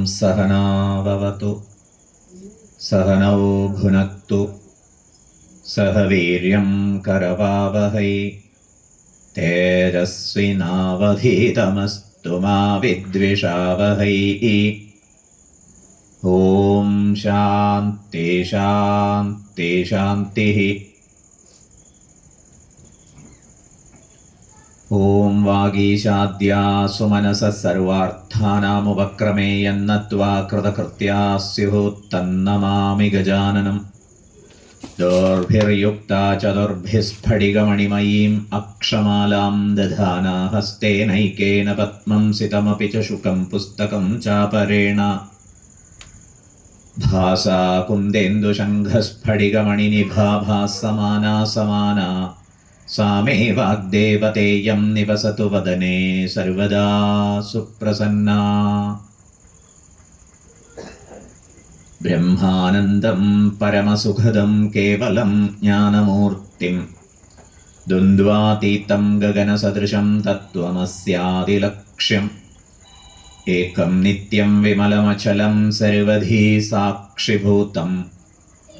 सहनाववतु सहनौ भुनक्तु सह वीर्यं करवावहै तेजस्विनावधीतमस्तु मा विद्विषावहै। ॐ शान्ति शान्ति शान्तिः। ॐ वागीशाद्या सुमनसः सर्वार्थानामुपक्रमे यन्नत्वा कृतकृत्याः स्युः तन्नमामि गजाननम्। दोर्भिर्युक्ता चतुर्भिस्फटिकमणिमयीम् अक्षमालां दधाना हस्तेनैकेन पद्मं सितमपि च शुकं पुस्तकं चापरेण भासा कुन्देन्दुशङ्खस्फटिकमणिनिभा भासमाना समाना सा मे वाग्देवतेयं निवसतु वदने सर्वदा सुप्रसन्ना। ब्रह्मानन्दं परमसुखदं केवलं ज्ञानमूर्तिं द्वन्द्वातीतं गगनसदृशं तत्त्वमस्यादिलक्ष्यम् एकं नित्यं विमलमचलं सर्वधी साक्षिभूतं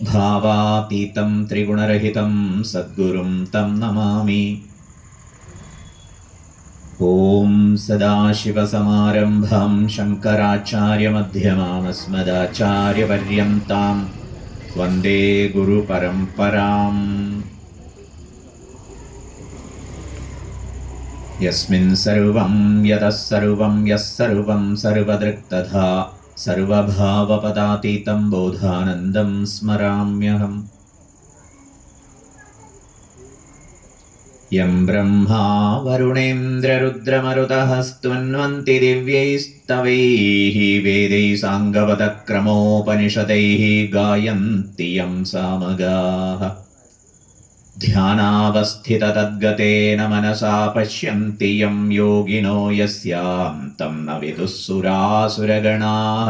भावातीतं त्रिगुणरहितं सद्गुरुं तं नमामि। ॐ सदाशिवसमारम्भां शङ्कराचार्यमध्यमाम् अस्मदाचार्यपर्यन्तां वन्दे गुरुपरम्पराम्। यस्मिन् सर्वं यतः सर्वं यः सर्वं सर्वदृक्तथा सर्वभावपदातीतं बोधानन्दं स्मराम्यहम्। यं ब्रह्मा वरुणेन्द्ररुद्रमरुतः स्तुन्वन्ति दिव्यैस्तवैः वेदैः साङ्गपदक्रमोपनिषदैः गायन्ति यं सामगाः ध्यानावस्थिततद्गतेन मनसा पश्यन्ति यं योगिनो यस्यां तं न विदुः सुरासुरगणाः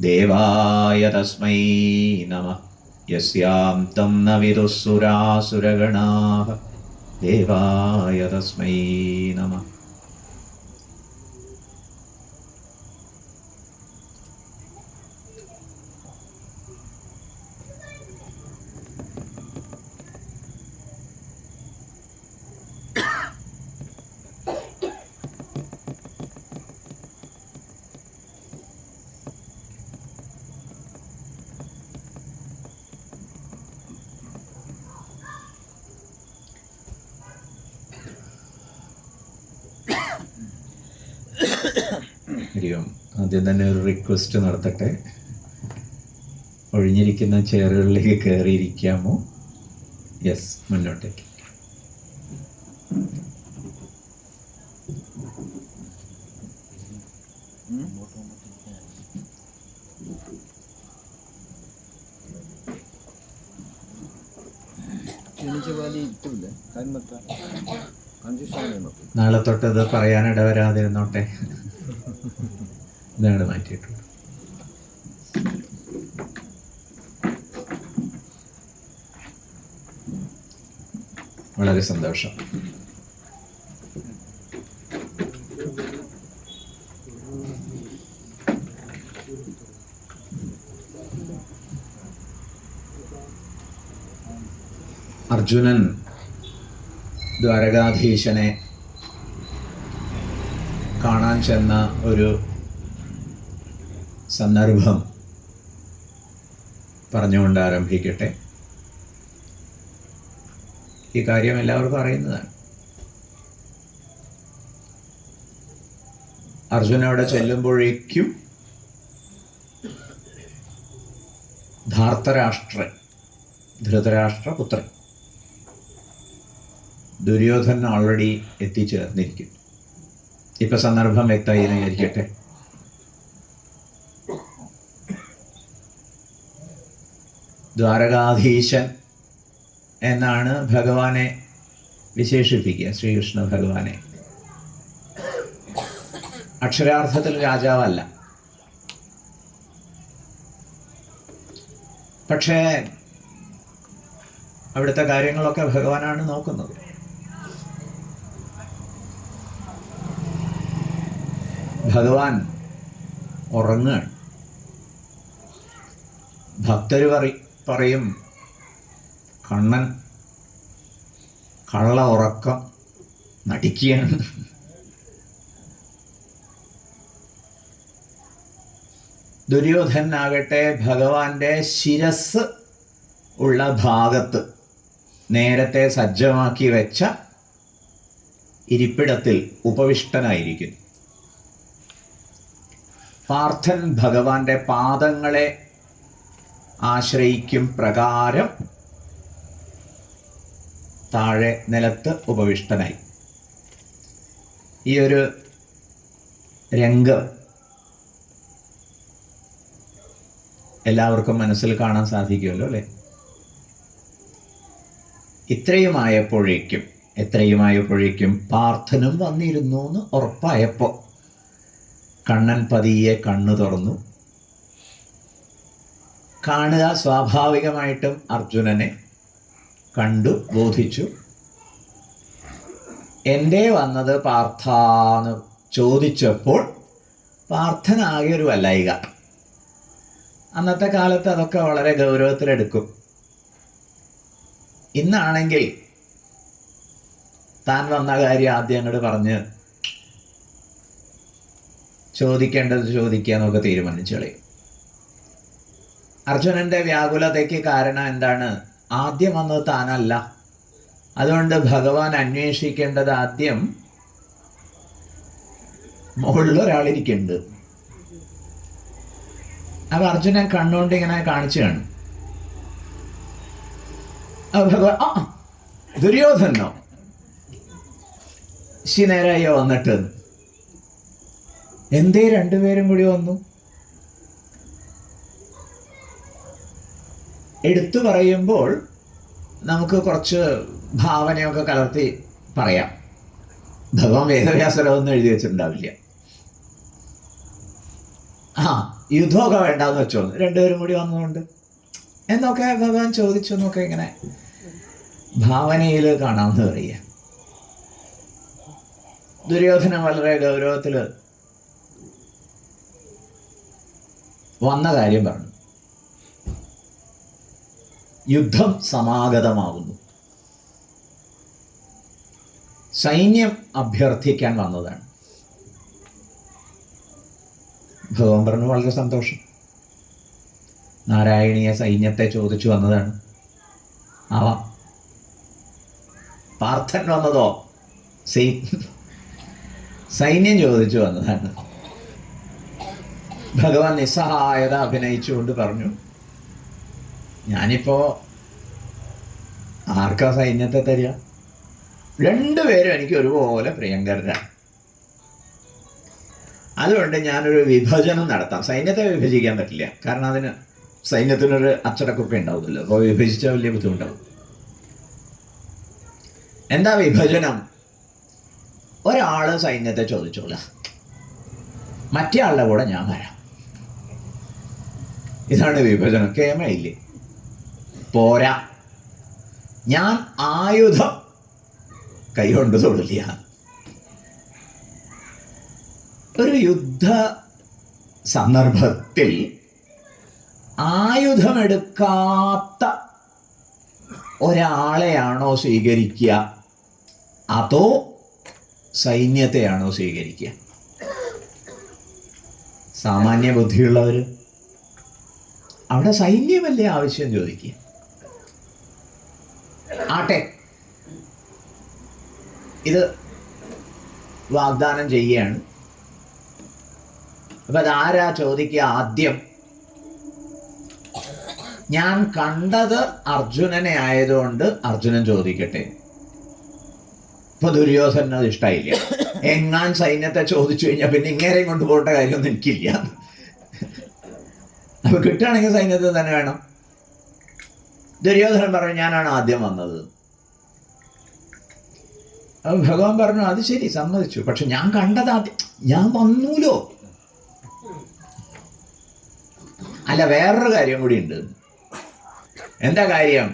देवाय तस्मै नमः। यस्यां तं न विदुः सुरासुरगणाः देवाय तस्मै नमः। ആദ്യം തന്നെ ഒരു റിക്വസ്റ്റ് നടത്തട്ടെ. ഒഴിഞ്ഞിരിക്കുന്ന ചെയറുകളിലേക്ക് കയറിയിരിക്കാമോ? യെസ്, മുന്നോട്ടേക്ക്. നാളെ തൊട്ടത് പറയാനിട വരാതിരുന്നോട്ടെ. ഇതാണ് മാറ്റിയിട്ടുള്ളത്. വളരെ സന്തോഷം. അർജുനൻ ദ്വാരകാധീശനെ കാണാൻ ചെന്ന ഒരു സന്ദർഭം പറഞ്ഞുകൊണ്ട് ആരംഭിക്കട്ടെ. ഈ കാര്യം എല്ലാവർക്കും അറിയുന്നതാണ്. അർജുനൻ അവിടെ ചെല്ലുമ്പോഴേക്കും ധൃതരാഷ്ട്രപുത്രൻ ദുര്യോധനൻ ഓൾറെഡി എത്തിച്ചേർന്നിരിക്കും. ഇപ്പൊ സന്ദർഭം വ്യക്തമായി എന്ന് വിചാരിക്കട്ടെ. ദ്വാരകാധീശൻ എന്നാണ് ഭഗവാനെ വിശേഷിപ്പിക്കുക, ശ്രീകൃഷ്ണ ഭഗവാനെ. അക്ഷരാർത്ഥത്തിൽ രാജാവല്ല, പക്ഷേ അവിടുത്തെ കാര്യങ്ങളൊക്കെ ഭഗവാനാണ് നോക്കുന്നത്. ഭഗവാൻ ഉറങ്ങുകയാണ്. ഭക്തർ പറയും കണ്ണൻ കള്ള ഉറക്കം നടിക്കുകയാണ്. ദുര്യോധനാകട്ടെ ഭഗവാന്റെ ശിരസ് ഉള്ള ഭാഗത്ത് നേരത്തെ സജ്ജമാക്കി വെച്ച ഇരിപ്പിടത്തിൽ ഉപവിഷ്ടനായിരിക്കുന്നു. പാർത്ഥൻ ഭഗവാന്റെ പാദങ്ങളെ ആശ്രയിക്കും പ്രകാരം താഴെ നിലത്ത് ഉപവിഷ്ടനായി. ഈ ഒരു രംഗം എല്ലാവർക്കും മനസ്സിൽ കാണാൻ സാധിക്കുമല്ലോ അല്ലേ? എത്രയുമായപ്പോഴേക്കും പാർത്ഥനും വന്നിരുന്നു എന്ന് ഉറപ്പായപ്പോൾ കണ്ണൻ പതിയെ കണ്ണു തുറന്നു. കാണുക സ്വാഭാവികമായിട്ടും അർജുനനെ കണ്ടു ബോധിച്ചു. എന്തേ വന്നത് പാർത്ഥാന്ന് ചോദിച്ചപ്പോൾ പാർത്ഥനാകെ ഒരു വല്ലായിക. അന്നത്തെ കാലത്ത് അതൊക്കെ വളരെ ഗൗരവത്തിലെടുക്കും. ഇന്നാണെങ്കിൽ താൻ വന്ന കാര്യം ആദ്യം അങ്ങോട്ട് പറഞ്ഞ് ചോദിക്കേണ്ടത് ചോദിക്കുക എന്നൊക്കെ തീരുമാനിച്ചു കളയും. അർജുനന്റെ വ്യാകുലതയ്ക്ക് കാരണം എന്താണ്? ആദ്യം വന്നത് താനല്ല. അതുകൊണ്ട് ഭഗവാൻ അന്വേഷിക്കേണ്ടത് ആദ്യം മുകളിലൊരാളിരിക്കുന്നുണ്ട്. അപ്പൊ അർജുനൻ കണ്ണുകൊണ്ട് ഇങ്ങനെ കാണിച്ചു കാണും. അപ്പൊ ഭഗവാൻ ദുര്യോധനോ നേരായോ വന്നിട്ട് എന്തേ രണ്ടുപേരും കൂടി വന്നു? എടുത്തു പറയുമ്പോൾ നമുക്ക് കുറച്ച് ഭാവനയൊക്കെ കലർത്തി പറയാം. ഭഗവാൻ വേദവ്യാസലൊന്നും എഴുതി വെച്ചിട്ടുണ്ടാവില്ല. യുദ്ധമൊക്കെ വേണ്ടാന്ന് വെച്ചോ, രണ്ടുപേരും കൂടി വന്നുകൊണ്ട് എന്നൊക്കെ ഭഗവാൻ ചോദിച്ചു എന്നൊക്കെ ഇങ്ങനെ ഭാവനയിൽ കാണാമെന്ന് പറയുക. ദുര്യോധനൻ വളരെ ഗൗരവത്തിൽ വന്ന കാര്യം പറഞ്ഞു. യുദ്ധം സമാഗതമാകുന്നു. സൈന്യം അഭ്യർത്ഥിക്കാൻ വന്നതാണ്. ഭഗവാൻ പറഞ്ഞു വളരെ സന്തോഷം. നാരായണീയ സൈന്യത്തെ ചോദിച്ചു വന്നതാണ്. ആവാം. പാർത്ഥൻ വന്നതോ സൈന്യം ചോദിച്ചു വന്നതാണ്. ഭഗവാൻ നിസ്സഹായത അഭിനയിച്ചുകൊണ്ട് പറഞ്ഞു, ഞാനിപ്പോ ആർക്കാ സൈന്യത്തെ തരിക? രണ്ടുപേരും എനിക്ക് ഒരുപോലെ പ്രിയങ്കരരാണ്. അതുകൊണ്ട് ഞാനൊരു വിഭജനം നടത്താം. സൈന്യത്തെ വിഭജിക്കാൻ പറ്റില്ല, കാരണം അതിന് സൈന്യത്തിനൊരു അച്ചടക്കമൊക്കെ ഉണ്ടാവുമല്ലോ. അപ്പോൾ വിഭജിച്ചാൽ വലിയ ബുദ്ധിമുട്ടാവും. എന്താ വിഭജനം? ഒരാള് സൈന്യത്തെ ചോദിച്ചോളാം, മറ്റേ ആളുടെ കൂടെ ഞാൻ വരാം. ഇതാണ് വിഭജനം. കേമയില്ലേ? പോരാ, ഞാൻ ആയുധം കൈകൊണ്ട് തൊടില്ല. ഒരു യുദ്ധ സന്ദർഭത്തിൽ ആയുധമെടുക്കാത്ത ഒരാളെയാണോ സ്വീകരിക്കുക, അതോ സൈന്യത്തെയാണോ സ്വീകരിക്കുക? സാമാന്യ ബുദ്ധിയുള്ളവർ അവിടെ സൈന്യമല്ലേ ആവശ്യം ചോദിക്കുക. ആട്ടെ, ഇത് വാഗ്ദാനം ചെയ്യുകയാണ്. അപ്പൊ അതാരാ ചോദിക്കുക? ആദ്യം ഞാൻ കണ്ടത് അർജുനനെ ആയതുകൊണ്ട് അർജുനൻ ചോദിക്കട്ടെ. ഇപ്പൊ ദുര്യോധനന് അത് ഇഷ്ടമായില്ല. എങ്ങാൻ സൈന്യത്തെ ചോദിച്ചു കഴിഞ്ഞാൽ പിന്നെ ഇങ്ങേരെയും കൊണ്ടുപോകേണ്ട കാര്യമൊന്നും എനിക്കില്ല. അപ്പൊ കിട്ടുകയാണെങ്കിൽ സൈന്യത്തിൽ തന്നെ വേണം. ദുര്യോധനൻ പറഞ്ഞു ഞാനാണ് ആദ്യം വന്നത്. അപ്പൊ ഭഗവാൻ പറഞ്ഞു അത് ശരി, സമ്മതിച്ചു. പക്ഷെ ഞാൻ കണ്ടത് ആദ്യം, ഞാൻ വന്നൂലോ. അല്ല, വേറൊരു കാര്യം കൂടി ഉണ്ട്. എന്താ കാര്യം?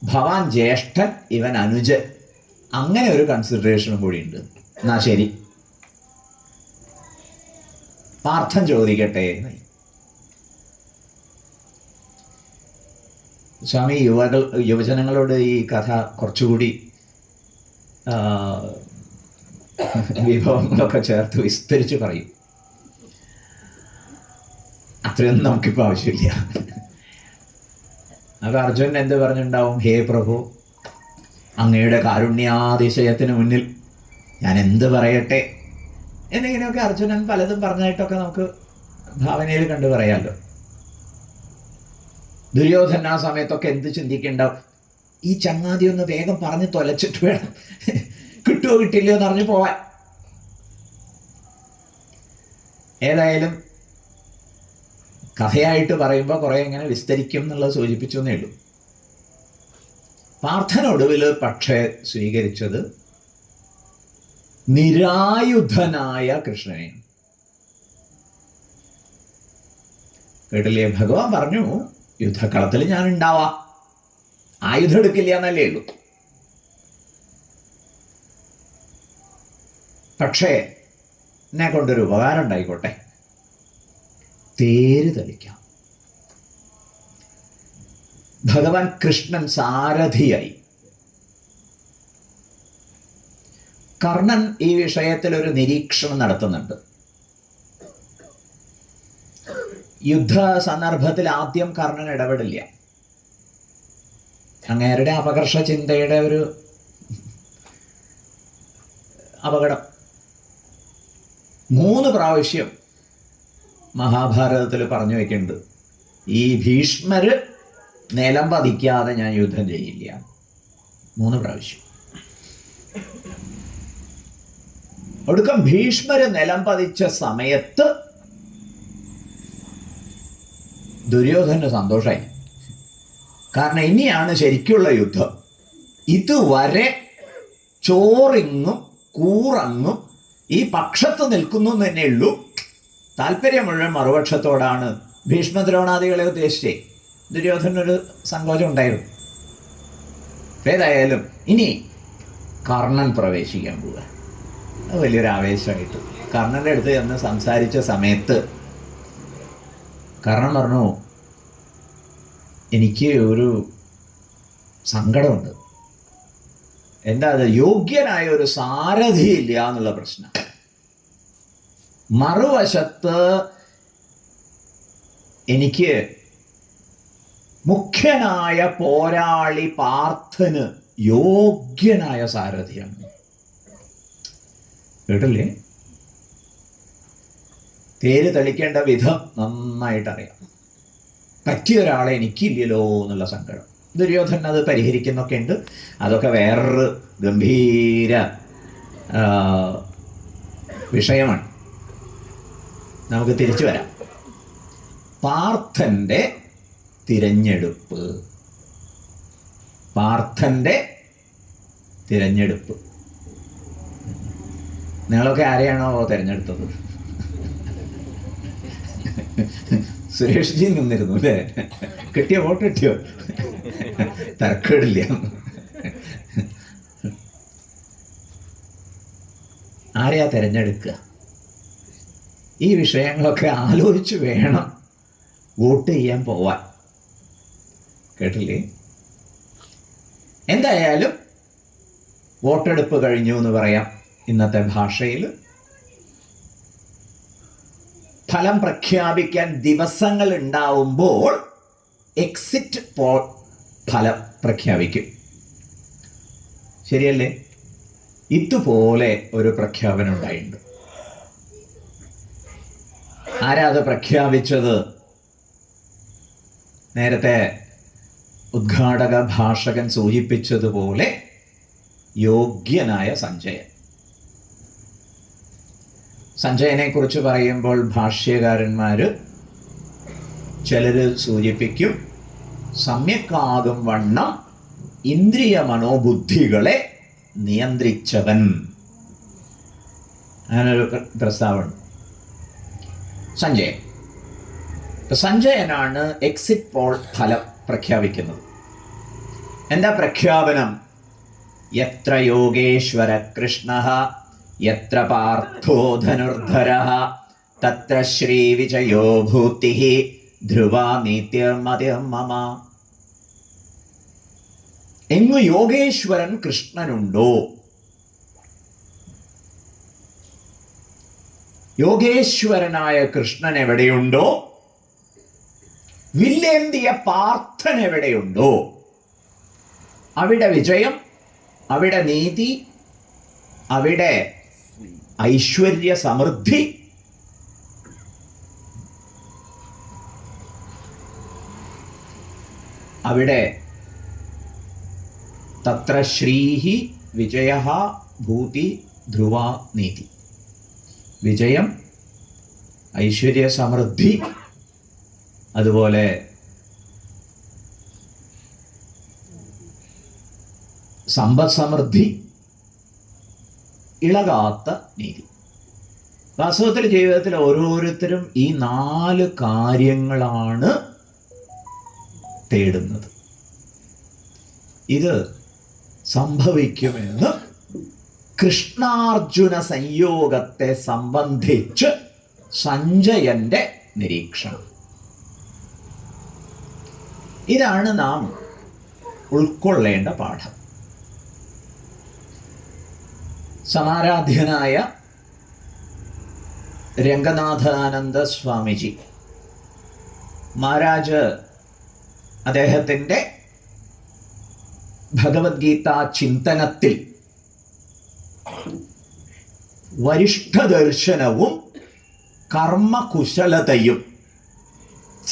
ഭവാൻ ജ്യേഷ്ഠൻ, ഇവൻ അനുജൻ. അങ്ങനെ ഒരു കൺസിഡറേഷനും കൂടി ഉണ്ട്. എന്നാ ശരി, പാർത്ഥൻ ചോദിക്കട്ടെ. സ്വാമി യുവജനങ്ങളോട് ഈ കഥ കുറച്ചുകൂടി വിഭവങ്ങളൊക്കെ ചേർത്ത് വിസ്തരിച്ച് പറയും. അത്രയൊന്നും നമുക്കിപ്പോൾ ആവശ്യമില്ല. അപ്പൊ അർജുനൻ എന്ത് പറഞ്ഞിട്ടുണ്ടാവും? ഹേ പ്രഭു, അങ്ങയുടെ കാരുണ്യാതിശയത്തിന് മുന്നിൽ ഞാൻ എന്ത് പറയട്ടെ എന്നിങ്ങനെയൊക്കെ അർജുനൻ പലതും പറഞ്ഞതായിട്ടൊക്കെ നമുക്ക് ഭാവനയിൽ കണ്ടു പറയാമല്ലോ. ദുര്യോധന ആ സമയത്തൊക്കെ എന്ത് ചിന്തിക്കേണ്ടാവും? ഈ ചങ്ങാതി ഒന്ന് വേഗം പറഞ്ഞ് തൊലച്ചിട്ട് വേണം കിട്ടുമോ കിട്ടില്ലയോ എന്ന് അറിഞ്ഞു പോവാൻ. ഏതായാലും കഥയായിട്ട് പറയുമ്പോൾ കുറെ എങ്ങനെ വിസ്തരിക്കും എന്നുള്ളത് സൂചിപ്പിച്ചു എന്നേ ഉള്ളൂ. പാർത്ഥനൊടുവിൽ പക്ഷേ സ്വീകരിച്ചത് നിരായുധനായ കൃഷ്ണനെ. കേട്ടില്ലേ? ഭഗവാൻ പറഞ്ഞു, യുദ്ധക്കളത്തിൽ ഞാൻ ഉണ്ടാവാം, ആയുധം എടുക്കില്ല എന്നല്ലേ ഉള്ളൂ. പക്ഷേ എന്നെ കൊണ്ടൊരു ഉപകാരം ഉണ്ടായിക്കോട്ടെ, തേര് തെളിക്കാം. ഭഗവാൻ കൃഷ്ണൻ സാരഥിയായി. കർണൻ ഈ വിഷയത്തിൽ ഒരു നിരീക്ഷണം നടത്തുന്നുണ്ട്. യുദ്ധ സന്ദർഭത്തിൽ ആദ്യം കർണൻ ഇടപെടില്ല. അങ്ങേരുടെ അപകർഷ ചിന്തയുടെ ഒരു അപകടം 3 പ്രാവശ്യം മഹാഭാരതത്തിൽ പറഞ്ഞു വയ്ക്കുന്നുണ്ട്. ഈ ഭീഷ്മര് നിലം പതിക്കാതെ ഞാൻ യുദ്ധം ചെയ്യില്ല. 3 പ്രാവശ്യം. ഒടുക്കം ഭീഷ്മര് നിലം പതിച്ച സമയത്ത് ദുര്യോധനന് സന്തോഷമായി. കാരണം ഇനിയാണ് ശരിക്കുള്ള യുദ്ധം. ഇതുവരെ ചോറിങ്ങും കൂറങ്ങും ഈ പക്ഷത്ത് നിൽക്കുന്നു തന്നെ ഉള്ളൂ. താല്പര്യം മുഴുവൻ മറുപക്ഷത്തോടാണ്. ഭീഷ്മദ്രോണാദികളെ ഉദ്ദേശിച്ചേ ദുര്യോധനൊരു സങ്കോചം ഉണ്ടായിരുന്നു. ഏതായാലും ഇനി കർണൻ പ്രവേശിക്കാൻ പോവുക. അത് വലിയൊരു ആവേശമായിട്ട് കർണൻ്റെ അടുത്ത് ചെന്ന് സംസാരിച്ച സമയത്ത് കർണൻ പറഞ്ഞു, എനിക്ക് ഒരു സങ്കടമുണ്ട്. എന്താ അത്? യോഗ്യനായ ഒരു സാരഥി ഇല്ല എന്നുള്ള പ്രശ്നം. മറുവശത്ത് എനിക്ക് മുഖ്യനായ പോരാളി പാർത്ഥന് യോഗ്യനായ സാരഥിയാണ്. കേട്ടില്ലേ? തേര് തെളിക്കേണ്ട വിധം നന്നായിട്ടറിയാം. പറ്റിയ ഒരാളെ എനിക്കില്ലല്ലോ എന്നുള്ള സങ്കടം. ദുര്യോധനൻ അത് പരിഹരിക്കുന്നൊക്കെ ഉണ്ട്. അതൊക്കെ വേറൊരു ഗംഭീര വിഷയമാണ്. നമുക്ക് തിരിച്ചു വരാം. പാർത്ഥന്റെ തിരഞ്ഞെടുപ്പ്. പാർത്ഥന്റെ തിരഞ്ഞെടുപ്പ്. നിങ്ങളൊക്കെ ആരെയാണോ തിരഞ്ഞെടുത്തത്? സുരേഷ് ജി നിന്നിരുന്നു അല്ലേ? കിട്ടിയോ? വോട്ട് കിട്ടിയോ? തർക്കമില്ല. ആരെയാ തിരഞ്ഞെടുക്കുക? ഈ വിഷയങ്ങളൊക്കെ ആലോചിച്ച് വേണം വോട്ട് ചെയ്യാൻ പോവാൻ. കേട്ടില്ലേ? എന്തായാലും വോട്ടെടുപ്പ് കഴിഞ്ഞു എന്ന് പറയാം. ഇന്നത്തെ ഭാഷയിൽ ഫലം പ്രഖ്യാപിക്കാൻ ദിവസങ്ങൾ ഉണ്ടാവുമ്പോൾ എക്സിറ്റ് പോൾ ഫലം പ്രഖ്യാപിക്കും. ശരിയല്ലേ? ഇതുപോലെ ഒരു പ്രഖ്യാപനം ഉണ്ടായിട്ടുണ്ട്. ആരാ അത് പ്രഖ്യാപിച്ചത്? നേരത്തെ ഉദ്ഘാടക ഭാഷകൻ സൂചിപ്പിച്ചതുപോലെ യോഗ്യനായ സഞ്ജയൻ. സഞ്ജയനെ കുറിച്ച് പറയുമ്പോൾ ഭാഷ്യകാരന്മാര് ചിലര് സൂചിപ്പിക്കും, സമ്യക്കാകും വണ്ണം ഇന്ദ്രിയ മനോബുദ്ധികളെ നിയന്ത്രിച്ചവൻ. അങ്ങനൊരു പ്രസ്താവന. സഞ്ജയൻ. സഞ്ജയനാണ് എക്സിറ്റ് പോൾ ഫലം പ്രഖ്യാപിക്കുന്നത്. എന്താ പ്രഖ്യാപനം? യത്ര യോഗേശ്വര കൃഷ്ണ യത്ര പാർത്ഥോ ധനുർധരഃ തത്ര ശ്രീവിജയോ ഭൂതിഃ ധ്രുവാ നീത്യമതിം മമ. എങ്ങു യോഗേശ്വരൻ കൃഷ്ണനുണ്ടോ, യോഗേശ്വരനായ കൃഷ്ണൻ എവിടെയുണ്ടോ, വില്ലേന്തിയ പാർത്ഥൻ എവിടെയുണ്ടോ, അവിടെ വിജയം, അവിടെ നീതി, അവിടെ ഐശ്വര്യ സമൃദ്ധി, അവിടെ തത്ര ശ്രീഹി വിജയഃ ഭൂതി ധ്രുവാ നീതി. വിജയം, ഐശ്വര്യ സമൃദ്ധി, അതുപോലെ സമ്പദ് സമൃദ്ധി, ഇളകാത്ത നീതി. വാസ്തവത്തിൽ ജീവിതത്തിൽ ഓരോരുത്തരും ഈ 4 കാര്യങ്ങളാണ് തേടുന്നത്. ഇത് സംഭവിക്കുമെന്ന് കൃഷ്ണാർജുന സംയോഗത്തെ സംബന്ധിച്ച് സഞ്ജയന്റെ നിരീക്ഷണം. ഇതാണ് നാം ഉൾക്കൊള്ളേണ്ട പാഠം. സമാരാധ്യനായ രംഗനാഥാനന്ദ സ്വാമിജി മഹാരാജ് അദ്ദേഹത്തിൻ്റെ ഭഗവത്ഗീത ചിന്തനത്തിൽ വരിഷ്ഠദർശനവും കർമ്മകുശലതയും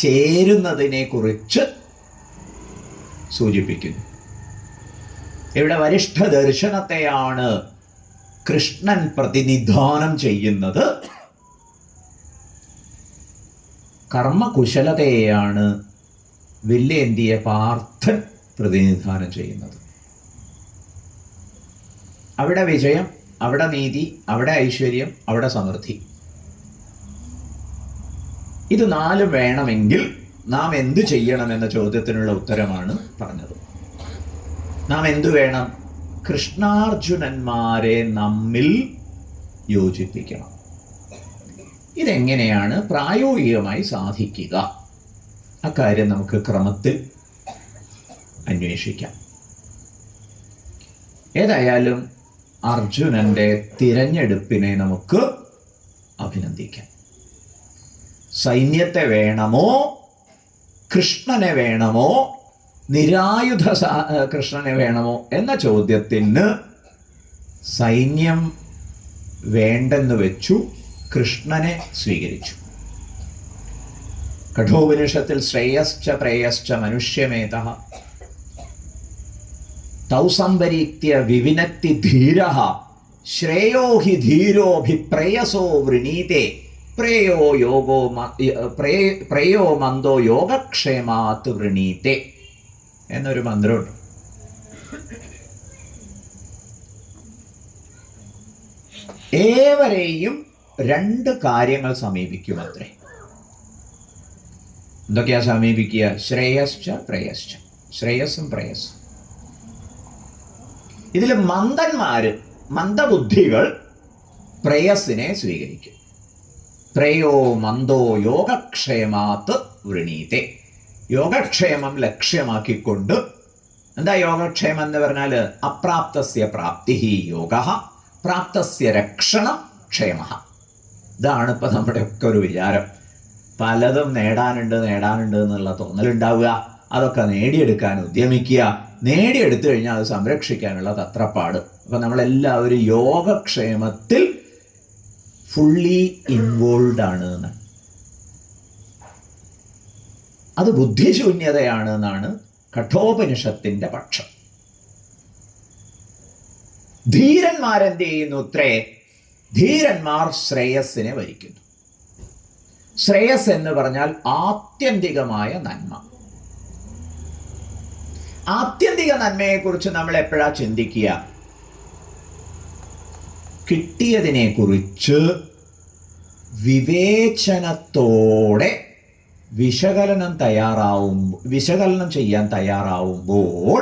ചേരുന്നതിനെ കുറിച്ച് സൂചിപ്പിക്കുന്നു. ഇവിടെ വരിഷ്ഠദർശനത്തെയാണ് കൃഷ്ണൻ പ്രതിനിധാനം ചെയ്യുന്നത്, കർമ്മകുശലതയെയാണ് വില്ലേന്തിയ പാർത്ഥൻ പ്രതിനിധാനം ചെയ്യുന്നത്. അവിടെ വിജയം, അവിടെ നീതി, അവിടെ ഐശ്വര്യം, അവിടെ സമൃദ്ധി. ഇത് 4 വേണമെങ്കിൽ നാം എന്തു ചെയ്യണമെന്ന ചോദ്യത്തിനുള്ള ഉത്തരമാണ് പറഞ്ഞത്. നാം എന്തു വേണം? കൃഷ്ണാർജുനന്മാരെ നമ്മിൽ യോജിപ്പിക്കണം. ഇതെങ്ങനെയാണ് പ്രായോഗികമായി സാധിക്കുക? അക്കാര്യം നമുക്ക് ക്രമത്തിൽ അന്വേഷിക്കാം. ഏതായാലും അർജുനന്റെ തിരഞ്ഞെടുപ്പിനെ നമുക്ക് അഭിനന്ദിക്കാം. സൈന്യത്തെ വേണമോ, കൃഷ്ണനെ വേണമോ, നിരായുധ കൃഷ്ണനെ വേണമോ എന്ന ചോദ്യത്തിന് സൈന്യം വേണ്ടെന്ന് വെച്ചു, കൃഷ്ണനെ സ്വീകരിച്ചു. കഠോപനിഷത്തിൽ ശ്രേയശ്ച പ്രേയശ്ച മനുഷ്യമേതഃ തൗ സംപരീക്ത്യ വിവിനക്തി ധീരഃ ശ്രേയോ ഹി ധീരോഭിപ്രേയസോ വൃണീതേ പ്രേയോ മന്ദോ യോഗക്ഷേമാത് വൃണീതേ എന്നൊരു മന്ത്രമുണ്ട്. ഏവരെയും 2 കാര്യങ്ങൾ സമീപിക്കുമത്രേ. എന്തൊക്കെയാ സമീപിക്കുക? ശ്രേയശ്ച പ്രേയശ്ച, ശ്രേയസ്സും പ്രേയസ്സും. ഇതിൽ മന്ദബുദ്ധികൾ പ്രേയസ്സിനെ സ്വീകരിക്കും. പ്രേയോ മന്ദോ യോഗക്ഷേമാത് വൃണീതേ. യോഗക്ഷേമം ലക്ഷ്യമാക്കിക്കൊണ്ട്, എന്താ യോഗക്ഷേമം എന്ന് പറഞ്ഞാൽ? അപ്രാപ്തസ്യ പ്രാപ്തി യോഗഃ, പ്രാപ്തസ്യ രക്ഷണം ക്ഷേമഃ. ഇതാണ് ഇപ്പം നമ്മുടെയൊക്കെ ഒരു വിചാരം. പലതും നേടാനുണ്ട് എന്നുള്ള തോന്നലുണ്ടാവുക, അതൊക്കെ നേടിയെടുക്കാൻ ഉദ്യമിക്കുക, നേടിയെടുത്തു കഴിഞ്ഞാൽ അത് സംരക്ഷിക്കാനുള്ള തത്രപ്പാട്. അപ്പം നമ്മളെല്ലാവരും യോഗക്ഷേമത്തിൽ ഫുള്ളി ഇൻവോൾവ് ആണ് എന്ന്. അത് ബുദ്ധിശൂന്യതയാണ് എന്നാണ് കഠോപനിഷത്തിന്റെ പക്ഷം. ധീരന്മാരെന്ത് ചെയ്യുന്നു? ധീരന്മാർ ശ്രേയസ്സിനെ വരിക്കുന്നു. ശ്രേയസ് എന്ന് പറഞ്ഞാൽ ആത്യന്തികമായ നന്മ. ആത്യന്തിക നന്മയെക്കുറിച്ച് നമ്മൾ എപ്പോഴാ ചിന്തിക്കുക? കിട്ടിയതിനെ കുറിച്ച് വിവേചനത്തോടെ വിശകലനം ചെയ്യാൻ തയ്യാറാവുമ്പോൾ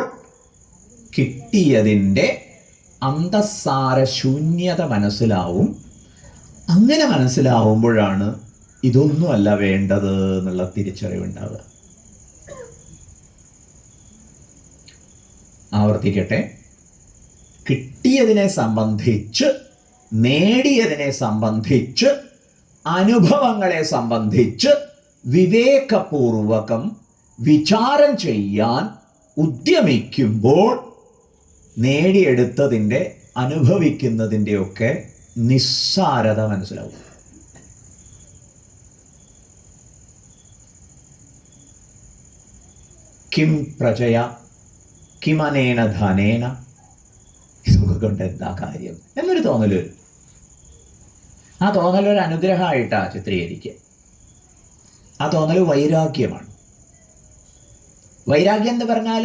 കിട്ടിയതിൻ്റെ അന്തസ്സാര ശൂന്യത മനസ്സിലാവും. അങ്ങനെ മനസ്സിലാവുമ്പോഴാണ് ഇതൊന്നുമല്ല വേണ്ടത് എന്നുള്ള തിരിച്ചറിവുണ്ടാവുക. ആവർത്തിക്കട്ടെ, കിട്ടിയതിനെ സംബന്ധിച്ച്, നേടിയതിനെ സംബന്ധിച്ച്, അനുഭവങ്ങളെ സംബന്ധിച്ച് വിവേകപൂർവകം വിചാരം ചെയ്യാൻ ഉദ്യമിക്കുമ്പോൾ നേടിയെടുത്തതിൻ്റെ, അനുഭവിക്കുന്നതിൻ്റെയൊക്കെ നിസ്സാരത മനസ്സിലാവും. കിം പ്രജയ കിമനേന ധനേന, ഇതൊക്കെ കൊണ്ട് എന്താ കാര്യം എന്നൊരു തോന്നൽ വരും. ആ തോന്നൽ ഒരു അനുഗ്രഹമായിട്ടാണ് ചിത്രീകരിക്കുക. ആ തോന്നൽ വൈരാഗ്യമാണ്. വൈരാഗ്യം എന്ന് പറഞ്ഞാൽ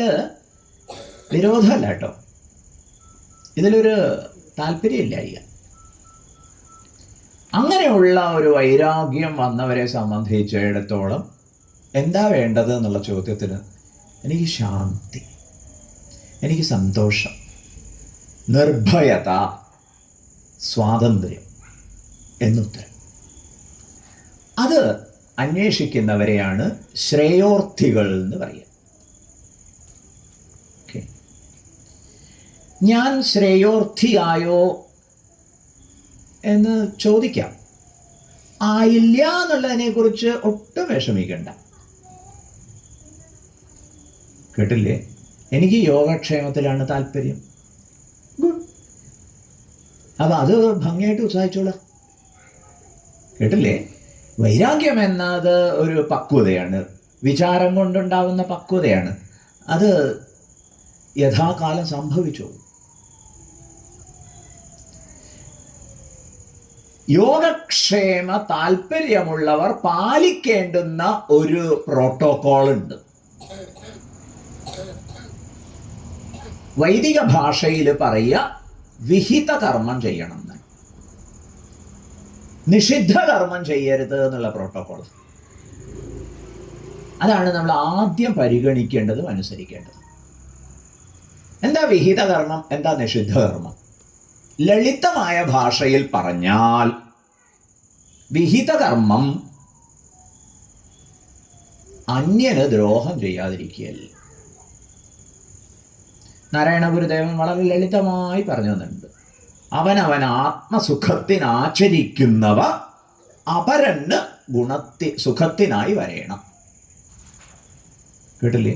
വിരോധമല്ല കേട്ടോ, ഇതിലൊരു താല്പര്യമില്ല. അങ്ങനെയുള്ള ഒരു വൈരാഗ്യം വന്നവരെ സംബന്ധിച്ചിടത്തോളം എന്താ വേണ്ടത് എന്നുള്ള ചോദ്യത്തിന് എനിക്ക് ശാന്തി, എനിക്ക് സന്തോഷം, നിർഭയത, സ്വാതന്ത്ര്യം എന്നുത്തരം. അത് അന്വേഷിക്കുന്നവരെയാണ് ശ്രേയോർത്ഥികൾ എന്ന് പറയുക. ഞാൻ ശ്രേയോർത്ഥിയായോ എന്ന് ചോദിക്കാം. ആയില്ല എന്നുള്ളതിനെ കുറിച്ച് ഒട്ടും വിഷമിക്കണ്ട. കേട്ടില്ലേ? എനിക്ക് യോഗക്ഷേമത്തിലാണ് താല്പര്യം. ഗുഡ്. അപ്പം അത് ഭംഗിയായിട്ട് ഉത്സാഹിച്ചോളാം. കേട്ടില്ലേ? വൈരാഗ്യം എന്നത് ഒരു പക്വതയാണ്, വിചാരം കൊണ്ടുണ്ടാവുന്ന പക്വതയാണ്. അത് യഥാകാലം സംഭവിച്ചു. യോഗക്ഷേമ താല്പര്യമുള്ളവർ പാലിക്കേണ്ടുന്ന ഒരു പ്രോട്ടോകോൾ ഉണ്ട്. വൈദിക ഭാഷയിൽ പറയുക വിഹിത കർമ്മം ചെയ്യണം എന്ന്, നിഷിദ്ധ കർമ്മം ചെയ്യരുത് എന്നുള്ള പ്രോട്ടോകോൾ. അതാണ് നമ്മൾ ആദ്യം പരിഗണിക്കേണ്ടതും അനുസരിക്കേണ്ടതും. എന്താ വിഹിത കർമ്മം, എന്താ നിഷിദ്ധ കർമ്മം? ലളിതമായ ഭാഷയിൽ പറഞ്ഞാൽ വിഹിത കർമ്മം അന്യന് ദ്രോഹം ചെയ്യാതിരിക്കുകയല്ല. നാരായണ ഗുരുദേവൻ വളരെ ലളിതമായി പറഞ്ഞു തന്നിട്ടുണ്ട്. അവനവൻ ആത്മസുഖത്തിനാചരിക്കുന്നവ അപരന് സുഖത്തിനായി വരയണം. കേട്ടില്ലേ?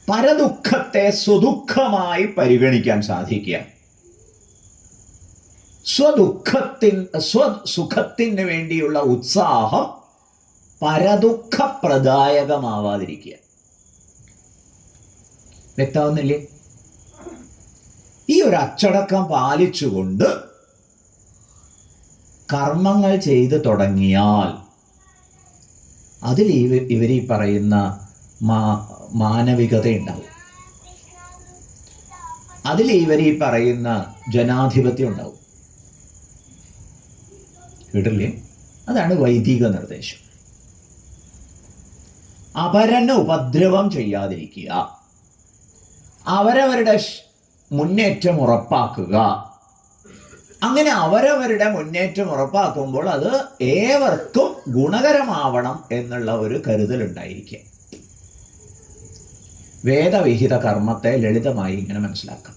പരദുഃഖത്തെ സ്വദുഃഖമായി പരിഗണിക്കാൻ സാധിക്കുക, സ്വസുഖത്തിന് വേണ്ടിയുള്ള ഉത്സാഹം പരദുഃഖപ്രദായകമാവാതിരിക്കുക. വ്യക്തമാവുന്നില്ലേ? ഈ ഒരു അച്ചടക്കം പാലിച്ചുകൊണ്ട് കർമ്മങ്ങൾ ചെയ്തു തുടങ്ങിയാൽ അതിൽ ഇവരീ പറയുന്ന മാനവികത ഉണ്ടാവും, അതിൽ ഇവരീ പറയുന്ന ജനാധിപത്യം ഉണ്ടാവും. കേട്ടില്ലേ? അതാണ് വൈദിക നിർദ്ദേശം. അപരന് ഉപദ്രവം ചെയ്യാതിരിക്കുക, അവരവരുടെ മുന്നേറ്റം ഉറപ്പാക്കുക. അങ്ങനെ അവരവരുടെ മുന്നേറ്റം ഉറപ്പാക്കുമ്പോൾ അത് ഏവർക്കും ഗുണകരമാവണം എന്നുള്ള ഒരു കരുതലുണ്ടായിരിക്കുക. വേദവിഹിത കർമ്മത്തെ ലളിതമായി ഇങ്ങനെ മനസ്സിലാക്കാം.